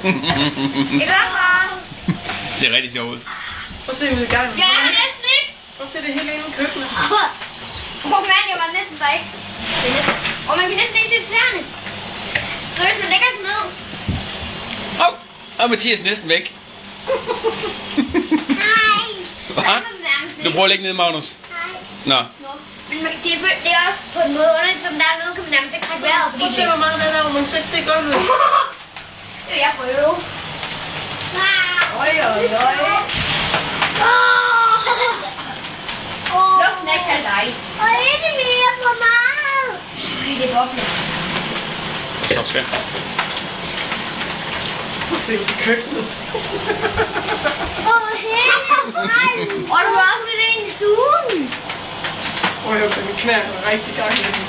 Ikke far? Det ser rigtig sjovt ud. Prøv at se ud i gangen. Jeg er næsten ikke. Prøv at se det hele inde i køkkenet. Mand, jeg var næsten der ikke. Og man kan næsten ikke se tæerne. Så hvis man lægger sig ned. Og Mathias er næsten væk. Nej. Hvad? Du prøver at lægge ned, Magnus. Nej. Nå. Men det er også på en måde underligt, som der er noget, kan man nærmest ikke trække vejret. Prøv at se, hvor meget det er der, hvor man selv se godt ud. Det vil jeg prøve. Øj. Luften er ikke særlig dejlig. Og ikke mere for meget. Det er bobler. Stop, skal. Prøv at se ud i køkkenet. Og du har også lidt ind i stuen. Prøv at høre, min knæ er rigtig gang i den.